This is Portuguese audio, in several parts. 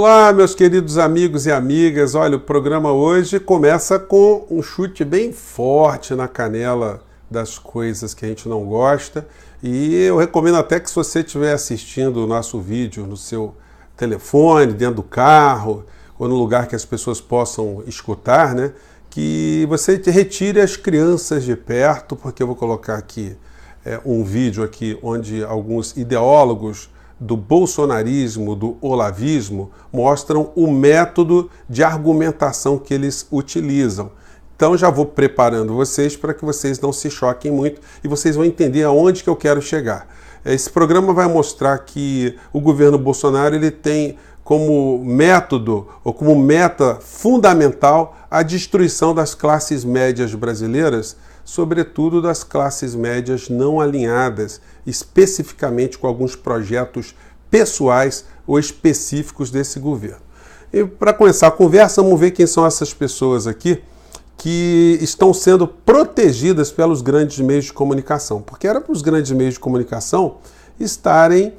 Olá, meus queridos amigos e amigas. Olha, o programa hoje começa com um chute bem forte na canela das coisas que a gente não gosta. E eu recomendo até que, se você estiver assistindo o nosso vídeo no seu telefone, dentro do carro, ou no lugar que as pessoas possam escutar, né, que você retire as crianças de perto, porque eu vou colocar aqui um vídeo aqui onde alguns ideólogos do bolsonarismo, do olavismo, mostram o método de argumentação que eles utilizam. Então já vou preparando vocês para que vocês não se choquem muito e vocês vão entender aonde que eu quero chegar. Esse programa vai mostrar que o governo Bolsonaro ele tem como método ou como meta fundamental a destruição das classes médias brasileiras, sobretudo das classes médias não alinhadas, especificamente com alguns projetos pessoais ou específicos desse governo. E para começar a conversa, vamos ver quem são essas pessoas aqui que estão sendo protegidas pelos grandes meios de comunicação, porque era para os grandes meios de comunicação estarem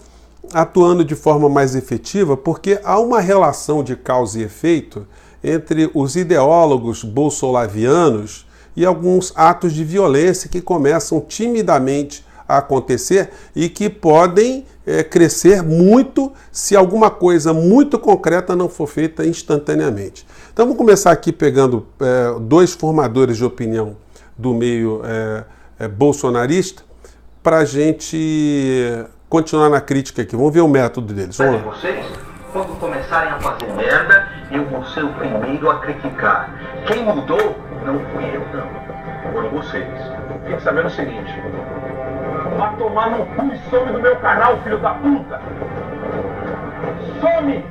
atuando de forma mais efetiva, porque há uma relação de causa e efeito entre os ideólogos bolsolavianos e alguns atos de violência que começam timidamente a acontecer e que podem crescer muito se alguma coisa muito concreta não for feita instantaneamente. Então vamos começar aqui pegando dois formadores de opinião do meio bolsonarista para a gente continuar na crítica aqui. Vamos ver o método deles. Vamos lá. Vocês, quando começarem a fazer merda, eu vou ser o primeiro a criticar. Quem mudou não fui eu, não. Foram vocês. Fique sabendo o seguinte: vai tomar no cu e some do meu canal, filho da puta! Some!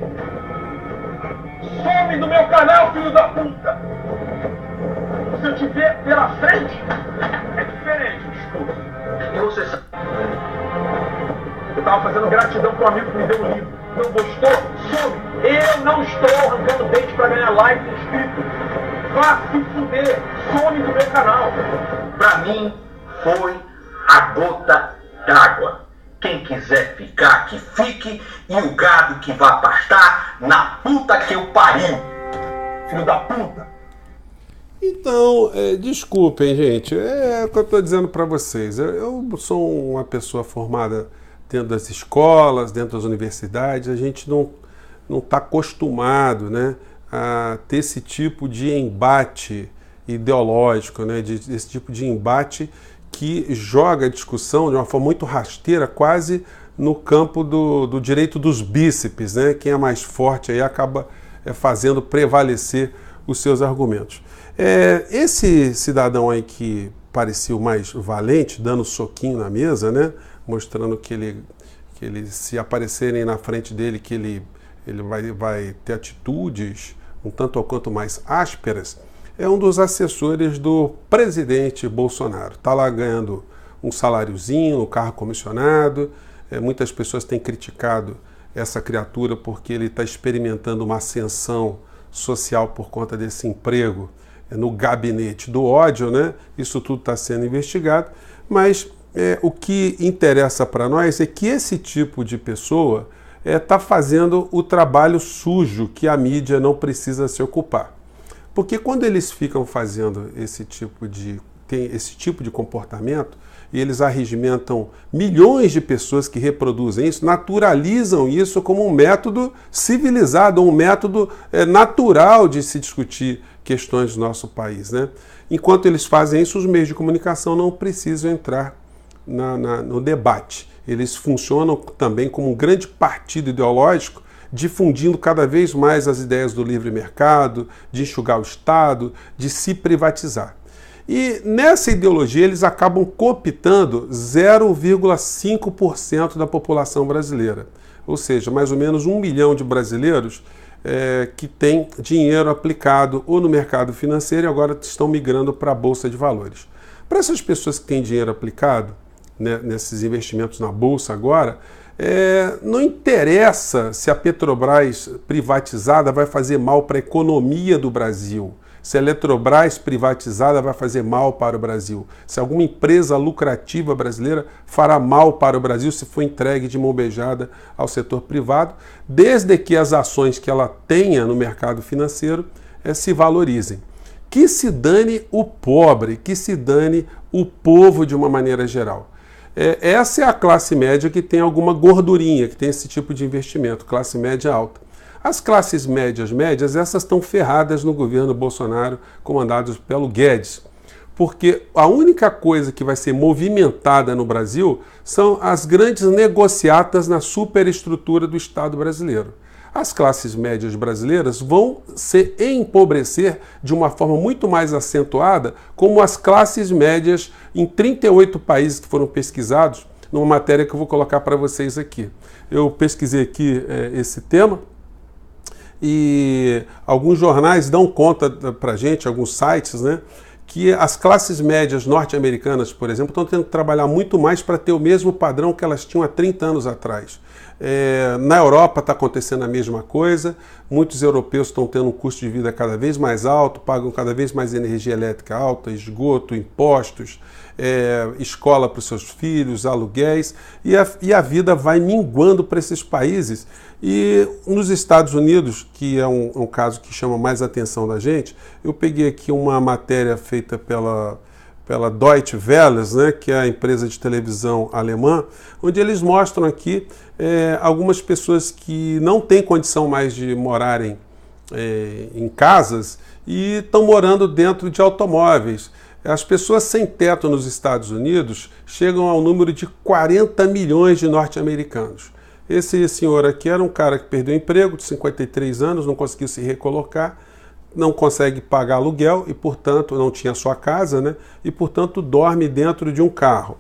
Some do meu canal, filho da puta! Se eu te ver pela frente, é diferente, desculpa. E você sabe? Eu tava fazendo gratidão pro amigo que me deu um livro. Não gostou? Some! Eu não estou arrancando dente pra ganhar like no inscrito. Vá se fuder! Some do meu canal! Pra mim, foi a gota d'água. Quem quiser ficar, que fique, e o gado que vá pastar na puta que eu pariu. Filho da puta! Então, desculpem, gente, é o que eu estou dizendo para vocês. Eu sou uma pessoa formada dentro das escolas, dentro das universidades. A gente não está acostumado, né, a ter esse tipo de embate ideológico, né, esse tipo de embate que joga a discussão de uma forma muito rasteira, quase no campo do direito dos bíceps, né? Quem é mais forte aí acaba fazendo prevalecer os seus argumentos. Esse cidadão aí que parecia o mais valente, dando soquinho na mesa, né? Mostrando que ele, se aparecerem na frente dele, que ele vai ter atitudes um tanto ou quanto mais ásperas, é um dos assessores do presidente Bolsonaro. Está lá ganhando um saláriozinho, um carro comissionado. Muitas pessoas têm criticado essa criatura porque ele está experimentando uma ascensão social por conta desse emprego no gabinete do ódio, né? Isso tudo está sendo investigado, mas o que interessa para nós é que esse tipo de pessoa está fazendo o trabalho sujo que a mídia não precisa se ocupar. Porque quando eles ficam fazendo esse tipo de comportamento, e eles arregimentam milhões de pessoas que reproduzem isso, naturalizam isso como um método civilizado, um método natural de se discutir questões do nosso país, né? Enquanto eles fazem isso, os meios de comunicação não precisam entrar no debate. Eles funcionam também como um grande partido ideológico, difundindo cada vez mais as ideias do livre mercado, de enxugar o Estado, de se privatizar. E nessa ideologia eles acabam cooptando 0,5% da população brasileira. Ou seja, mais ou menos 1 milhão de brasileiros que têm dinheiro aplicado ou no mercado financeiro e agora estão migrando para a Bolsa de Valores. Para essas pessoas que têm dinheiro aplicado, né, nesses investimentos na Bolsa agora, não interessa se a Petrobras privatizada vai fazer mal para a economia do Brasil. se a Eletrobras privatizada vai fazer mal para o Brasil, se alguma empresa lucrativa brasileira fará mal para o Brasil se for entregue de mão beijada ao setor privado, desde que as ações que ela tenha no mercado financeiro se valorizem. Que se dane o pobre, que se dane o povo de uma maneira geral. Essa é a classe média que tem alguma gordurinha, que tem esse tipo de investimento, classe média alta. As classes médias, essas estão ferradas no governo Bolsonaro, comandados pelo Guedes. Porque a única coisa que vai ser movimentada no Brasil são as grandes negociatas na superestrutura do Estado brasileiro. As classes médias brasileiras vão se empobrecer de uma forma muito mais acentuada, como as classes médias em 38 países que foram pesquisados, numa matéria que eu vou colocar para vocês aqui. Eu pesquisei aqui esse tema e alguns jornais dão conta para a gente, alguns sites, né, que as classes médias norte-americanas, por exemplo, estão tendo que trabalhar muito mais para ter o mesmo padrão que elas tinham há 30 anos atrás. Na Europa está acontecendo a mesma coisa, muitos europeus estão tendo um custo de vida cada vez mais alto, pagam cada vez mais energia elétrica alta, esgoto, impostos, escola para os seus filhos, aluguéis, e a vida vai minguando para esses países. E nos Estados Unidos, que é um caso que chama mais a atenção da gente, eu peguei aqui uma matéria feita pela Deutsche Welle, né, que é a empresa de televisão alemã, onde eles mostram aqui algumas pessoas que não têm condição mais de morarem em casas e estão morando dentro de automóveis. As pessoas sem teto nos Estados Unidos chegam ao número de 40 milhões de norte-americanos. Esse senhor aqui era um cara que perdeu o emprego, de 53 anos, não conseguiu se recolocar, não consegue pagar aluguel e, portanto, não tinha sua casa, né? E, portanto, dorme dentro de um carro.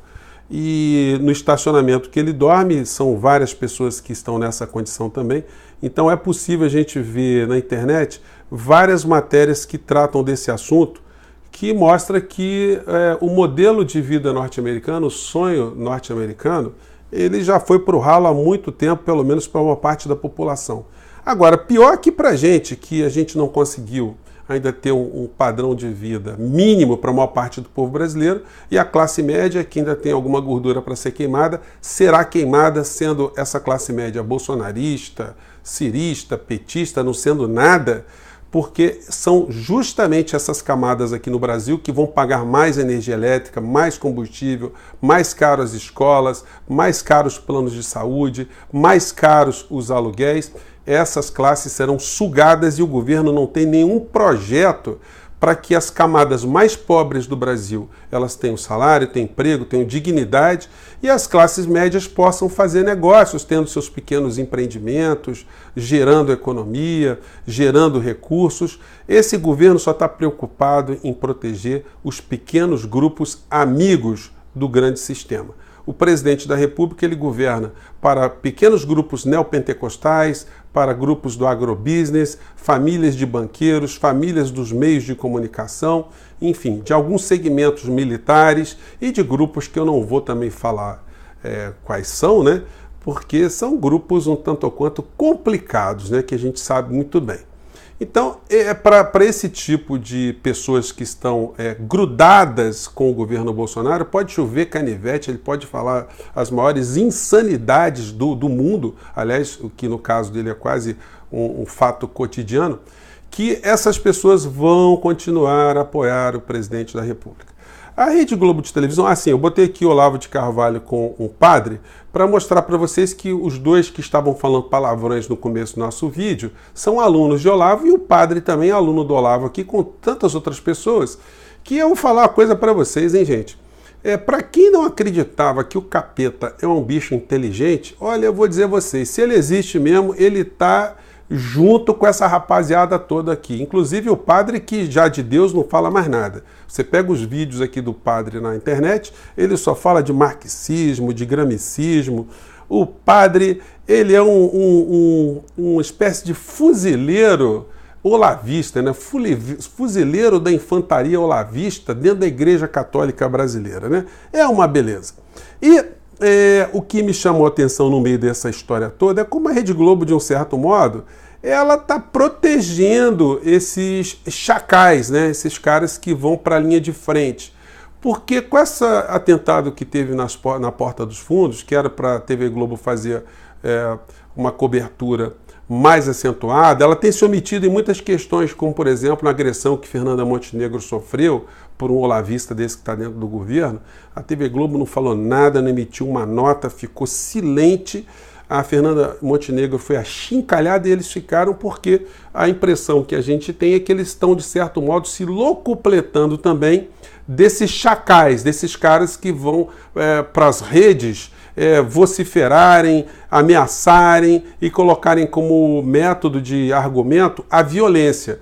E no estacionamento que ele dorme, são várias pessoas que estão nessa condição também. Então é possível a gente ver na internet várias matérias que tratam desse assunto, que mostra que o modelo de vida norte-americano, o sonho norte-americano, ele já foi para o ralo há muito tempo, pelo menos para uma parte da população. Agora, pior que para a gente, que a gente não conseguiu ainda ter um padrão de vida mínimo para a maior parte do povo brasileiro, e a classe média, que ainda tem alguma gordura para ser queimada, será queimada sendo essa classe média bolsonarista, cirista, petista, não sendo nada, porque são justamente essas camadas aqui no Brasil que vão pagar mais energia elétrica, mais combustível, mais caro as escolas, mais caros os planos de saúde, mais caros os aluguéis. Essas classes serão sugadas e o governo não tem nenhum projeto para que as camadas mais pobres do Brasil elas tenham salário, tenham emprego, tenham dignidade e as classes médias possam fazer negócios, tendo seus pequenos empreendimentos, gerando economia, gerando recursos. Esse governo só está preocupado em proteger os pequenos grupos amigos do grande sistema. O presidente da República ele governa para pequenos grupos neopentecostais, para grupos do agrobusiness, famílias de banqueiros, famílias dos meios de comunicação, enfim, de alguns segmentos militares e de grupos que eu não vou também falar quais são, né? Porque são grupos um tanto ou quanto complicados, né? Que a gente sabe muito bem. Então, para esse tipo de pessoas que estão grudadas com o governo Bolsonaro, pode chover canivete, ele pode falar as maiores insanidades do mundo, aliás, o que no caso dele é quase um fato cotidiano, que essas pessoas vão continuar a apoiar o presidente da República. A Rede Globo de televisão, eu botei aqui o Olavo de Carvalho com um padre para mostrar para vocês que os dois que estavam falando palavrões no começo do nosso vídeo são alunos de Olavo e o padre também é aluno do Olavo aqui com tantas outras pessoas que eu vou falar uma coisa para vocês, hein, gente? Para quem não acreditava que o capeta é um bicho inteligente, olha, eu vou dizer a vocês, se ele existe mesmo, ele está junto com essa rapaziada toda aqui. Inclusive o padre que já de Deus não fala mais nada. Você pega os vídeos aqui do padre na internet, ele só fala de marxismo, de gramicismo. O padre, ele é uma espécie de fuzileiro olavista, né? Fuzileiro da infantaria olavista dentro da Igreja Católica Brasileira, né? É uma beleza. E o que me chamou a atenção no meio dessa história toda é como a Rede Globo, de um certo modo, ela está protegendo esses chacais, né? Esses caras que vão para a linha de frente. Porque com esse atentado que teve na Porta dos Fundos, que era para a TV Globo fazer uma cobertura mais acentuada, ela tem se omitido em muitas questões, como, por exemplo, na agressão que Fernanda Montenegro sofreu por um olavista desse que está dentro do governo. A TV Globo não falou nada, não emitiu uma nota, ficou silente. A Fernanda Montenegro foi achincalhada e eles ficaram porque a impressão que a gente tem é que eles estão, de certo modo, se locupletando também desses chacais, desses caras que vão para as redes vociferarem, ameaçarem e colocarem como método de argumento a violência.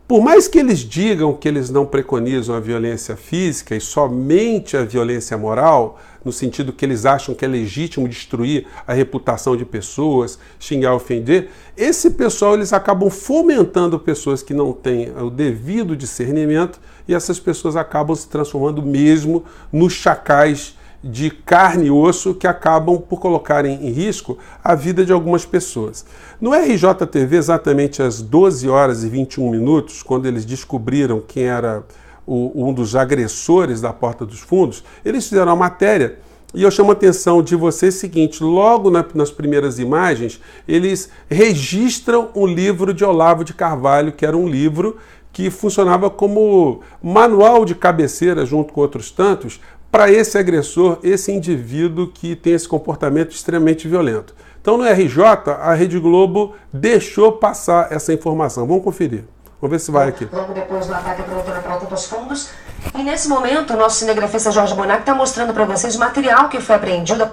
Por mais que eles digam que eles não preconizam a violência física e somente a violência moral, no sentido que eles acham que é legítimo destruir a reputação de pessoas, xingar, ofender, esse pessoal eles acabam fomentando pessoas que não têm o devido discernimento e essas pessoas acabam se transformando mesmo nos chacais de carne e osso que acabam por colocarem em risco a vida de algumas pessoas. No RJTV, exatamente às 12 horas e 21 minutos, quando eles descobriram quem era um dos agressores da Porta dos Fundos, eles fizeram uma matéria e eu chamo a atenção de vocês seguinte: logo nas primeiras imagens, eles registram um livro de Olavo de Carvalho, que era um livro que funcionava como manual de cabeceira, junto com outros tantos, para esse agressor, esse indivíduo que tem esse comportamento extremamente violento. Então, no RJ, a Rede Globo deixou passar essa informação. Vamos conferir. Vamos ver se vai aqui. Logo depois do ataque à promotora Porta dos Fundos. E nesse momento, o nosso cinegrafista Jorge Bonac está mostrando para vocês o material que foi apreendido.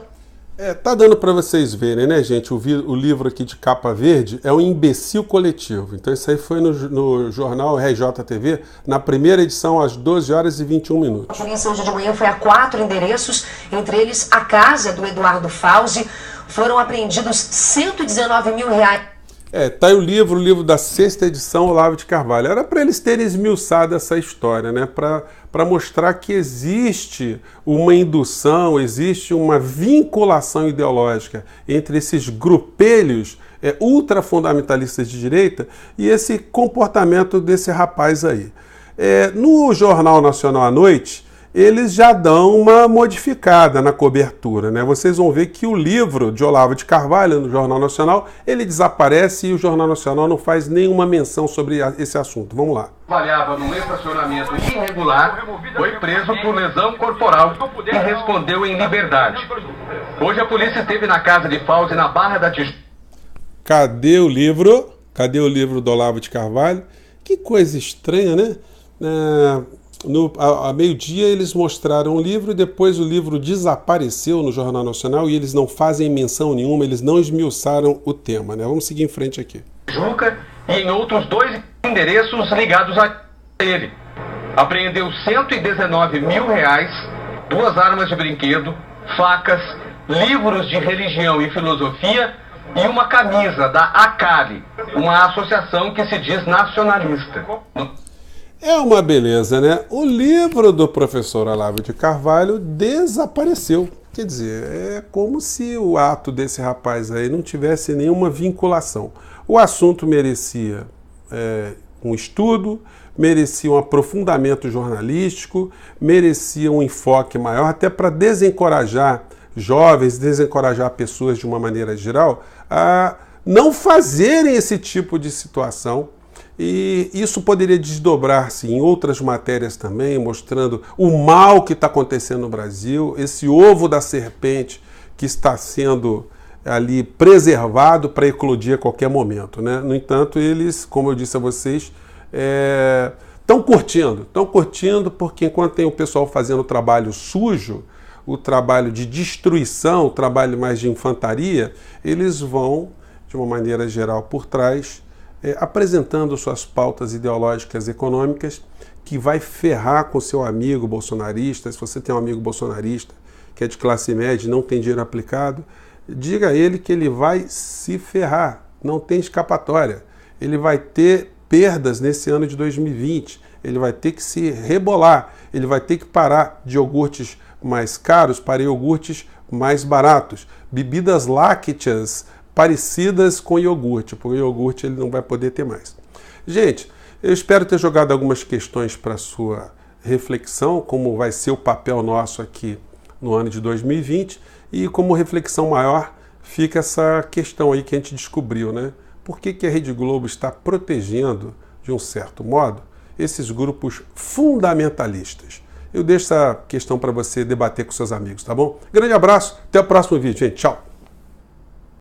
Tá dando para vocês verem, né, gente? O livro aqui de capa verde é um imbecil coletivo. Então isso aí foi no jornal RJTV, na primeira edição, às 12 horas e 21 minutos. A polícia hoje de manhã foi a 4 endereços, entre eles a casa do Eduardo Fauzi. Foram apreendidos R$119 mil. Tá aí o livro da sexta edição, Olavo de Carvalho. Era para eles terem esmiuçado essa história, né? Para mostrar que existe uma indução, existe uma vinculação ideológica entre esses grupelhos ultrafundamentalistas de direita e esse comportamento desse rapaz aí. No Jornal Nacional à noite, eles já dão uma modificada na cobertura, né? Vocês vão ver que o livro de Olavo de Carvalho, no Jornal Nacional, ele desaparece e o Jornal Nacional não faz nenhuma menção sobre esse assunto. Vamos lá. Trabalhava num estacionamento irregular, foi preso por lesão corporal e respondeu em liberdade. Hoje a polícia esteve na casa de Fauzi, na Barra da Tijuca. Cadê o livro? Cadê o livro do Olavo de Carvalho? Que coisa estranha, né? A meio-dia eles mostraram o livro e depois o livro desapareceu no Jornal Nacional e eles não fazem menção nenhuma, eles não esmiuçaram o tema, né? Vamos seguir em frente aqui. Juca e em outros 2 endereços ligados a ele. Apreendeu R$119 mil, 2 armas de brinquedo, facas, livros de religião e filosofia e uma camisa da ACALI, uma associação que se diz nacionalista. É uma beleza, né? O livro do professor Olavo de Carvalho desapareceu. Quer dizer, é como se o ato desse rapaz aí não tivesse nenhuma vinculação. O assunto merecia um estudo, merecia um aprofundamento jornalístico, merecia um enfoque maior, até para desencorajar jovens, desencorajar pessoas de uma maneira geral a não fazerem esse tipo de situação. E isso poderia desdobrar-se em outras matérias também, mostrando o mal que está acontecendo no Brasil, esse ovo da serpente que está sendo ali preservado para eclodir a qualquer momento, né? No entanto, eles, como eu disse a vocês, estão curtindo porque enquanto tem o pessoal fazendo o trabalho sujo, o trabalho de destruição, o trabalho mais de infantaria, eles vão, de uma maneira geral, por trás, apresentando suas pautas ideológicas econômicas que vai ferrar com seu amigo bolsonarista. Se você tem um amigo bolsonarista que é de classe média e não tem dinheiro aplicado, diga a ele que ele vai se ferrar, não tem escapatória. Ele vai ter perdas nesse ano de 2020, ele vai ter que se rebolar, ele vai ter que parar de iogurtes mais caros para iogurtes mais baratos, bebidas lácteas parecidas com iogurte, porque o iogurte ele não vai poder ter mais. Gente, eu espero ter jogado algumas questões para a sua reflexão, como vai ser o papel nosso aqui no ano de 2020, e como reflexão maior fica essa questão aí que a gente descobriu, né? Por que a Rede Globo está protegendo, de um certo modo, esses grupos fundamentalistas? Eu deixo essa questão para você debater com seus amigos, tá bom? Grande abraço, até o próximo vídeo, gente. Tchau!